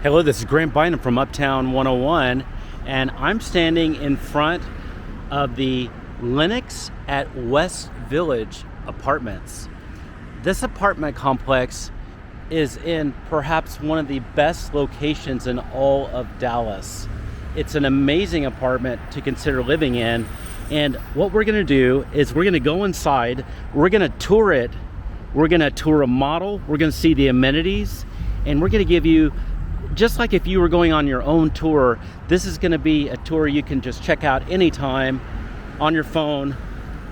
Hello, this is Grant Bynum from Uptown 101, and I'm standing in front of the Lennox at West Village apartments. This apartment complex is in perhaps one of the best locations in all of Dallas. It's an amazing apartment to consider living in, and what we're going to do is we're going to go inside, we're going to tour it, we're going to tour a model, we're going to see the amenities, and we're going to give you, just like if you were going on your own tour, this is going to be a tour you can just check out anytime on your phone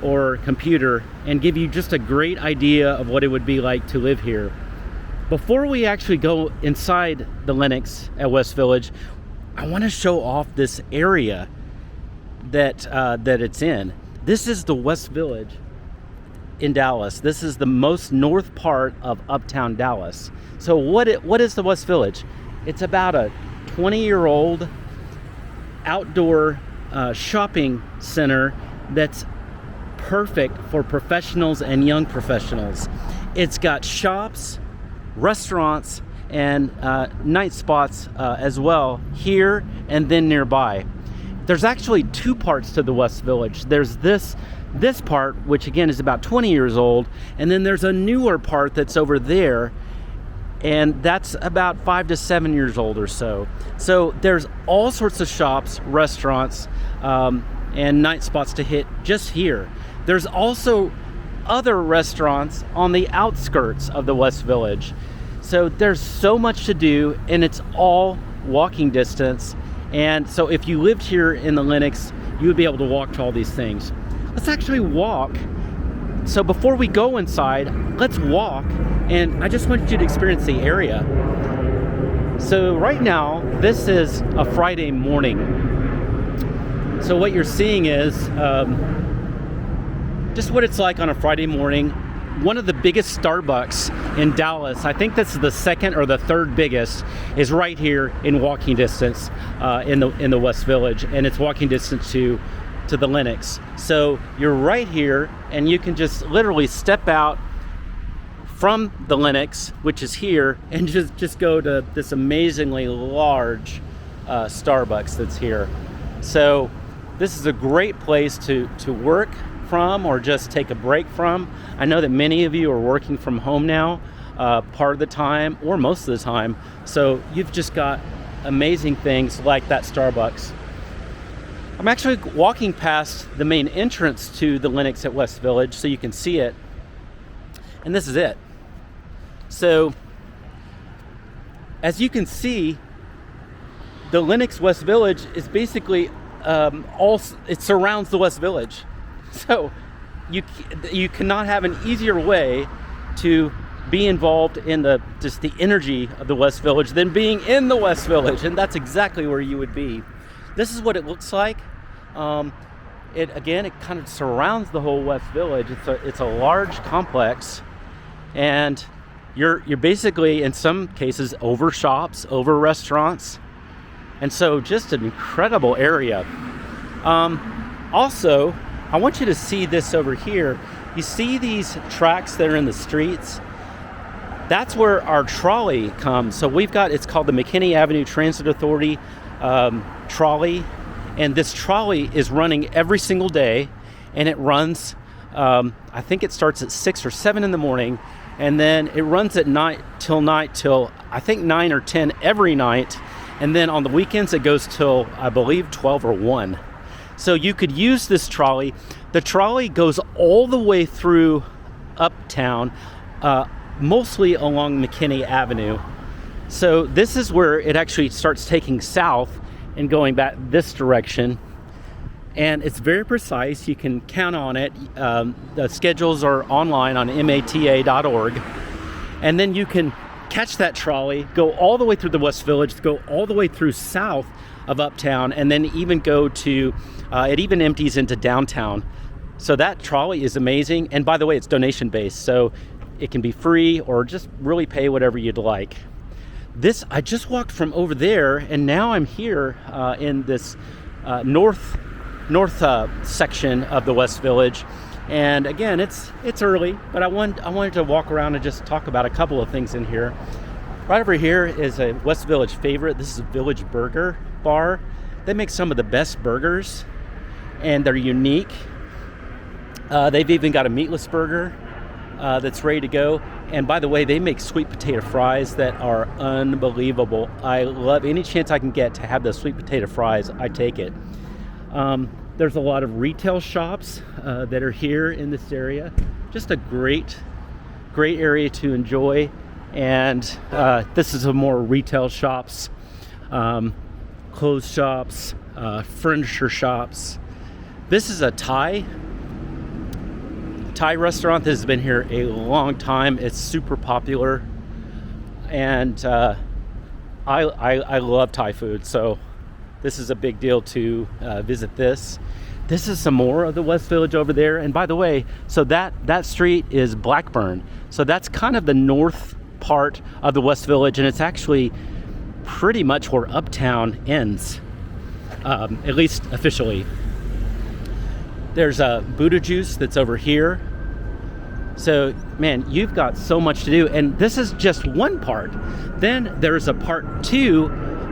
or computer and give you just a great idea of what it would be like to live here. Before we actually go inside the Lennox at West Village, I want to show off this area that it's in. This is the West Village in Dallas. This is the most north part of Uptown Dallas. So what is the West Village? It's about a 20-year-old outdoor shopping center that's perfect for professionals and young professionals. It's got shops, restaurants, and night spots as well here and then nearby. There's actually two parts to the West Village. There's this part, which again is about 20 years old, and then there's a newer part that's over there, and that's about 5 to 7 years old or so. So there's all sorts of shops, restaurants, and night spots to hit just here. There's also other restaurants on the outskirts of the West Village. So there's so much to do, and it's all walking distance. And so if you lived here in the Lennox, you would be able to walk to all these things. Let's actually walk. So before we go inside, let's walk, and I just want you to experience the area. So right now, this is a Friday morning. So what you're seeing is just what it's like on a Friday morning. One of the biggest Starbucks in Dallas, I think that's the second or the third biggest, is right here in walking distance in the West Village, and it's walking distance to the Lennox. So you're right here, and you can just literally step out from the Lennox, which is here, and just go to this amazingly large Starbucks that's here. So this is a great place to work from or just take a break from. I know that many of you are working from home now, part of the time or most of the time. So you've just got amazing things like that Starbucks. I'm actually walking past the main entrance to the Lennox at West Village so you can see it. And this is it. So as you can see, the Lennox West Village is basically it surrounds the West Village. So you cannot have an easier way to be involved in just the energy of the West Village than being in the West Village, and that's exactly where you would be. This is what it looks like. It kind of surrounds the whole West Village. It's a large complex, and you're basically in some cases over shops, over restaurants, and so just an incredible area. Also, I want you to see this over here. You see these tracks that are in the streets? That's where our trolley comes. So it's called the McKinney Avenue Transit Authority trolley. And this trolley is running every single day. And it runs, I think it starts at 6 or 7 in the morning. And then it runs at night till I think 9 or 10 every night. And then on the weekends it goes till, I believe, 12 or 1. So you could use this trolley. The trolley goes all the way through Uptown, mostly along McKinney Avenue. So this is where it actually starts taking south and going back this direction. And it's very precise. You can count on it. The schedules are online on mata.org. And then you can catch that trolley, go all the way through the West Village, go all the way through south of Uptown, and then even go to, it even empties into downtown. So that trolley is amazing. And by the way, it's donation based, so it can be free or just really pay whatever you'd like. I just walked from over there, and now I'm here in this north section of the West Village. And again, it's early, but I wanted to walk around and just talk about a couple of things in here. Right over here is a West Village favorite. This is a Village Burger Bar. They make some of the best burgers, and they're unique. They've even got a meatless burger that's ready to go. And by the way, they make sweet potato fries that are unbelievable. I love any chance I can get to have those sweet potato fries, I take it. There's a lot of retail shops that are here in this area. Just a great area to enjoy. And this is a more retail shops, clothes shops, furniture shops. This is a Thai restaurant that has been here a long time. It's super popular, and I love Thai food, so this is a big deal to visit this. This is some more of the West Village over there. And by the way, so that street is Blackburn, so that's kind of the north part of the West Village, and it's actually pretty much where Uptown ends, at least officially. There's a Buddha Juice that's over here. So, man, you've got so much to do, and this is just one part. Then there's a part 2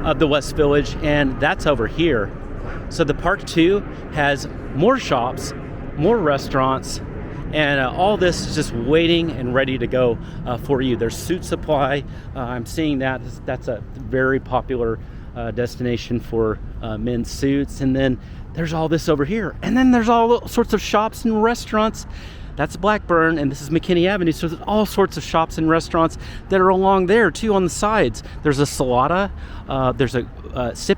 of the West Village, and that's over here. So the part 2 has more shops, more restaurants, and all this is just waiting and ready to go for you. There's Suit Supply. I'm seeing that's a very popular destination for men's suits. And then there's all this over here. And then there's all sorts of shops and restaurants. That's Blackburn, and this is McKinney Avenue. So there's all sorts of shops and restaurants that are along there too on the sides. There's a Salada. There's a Sip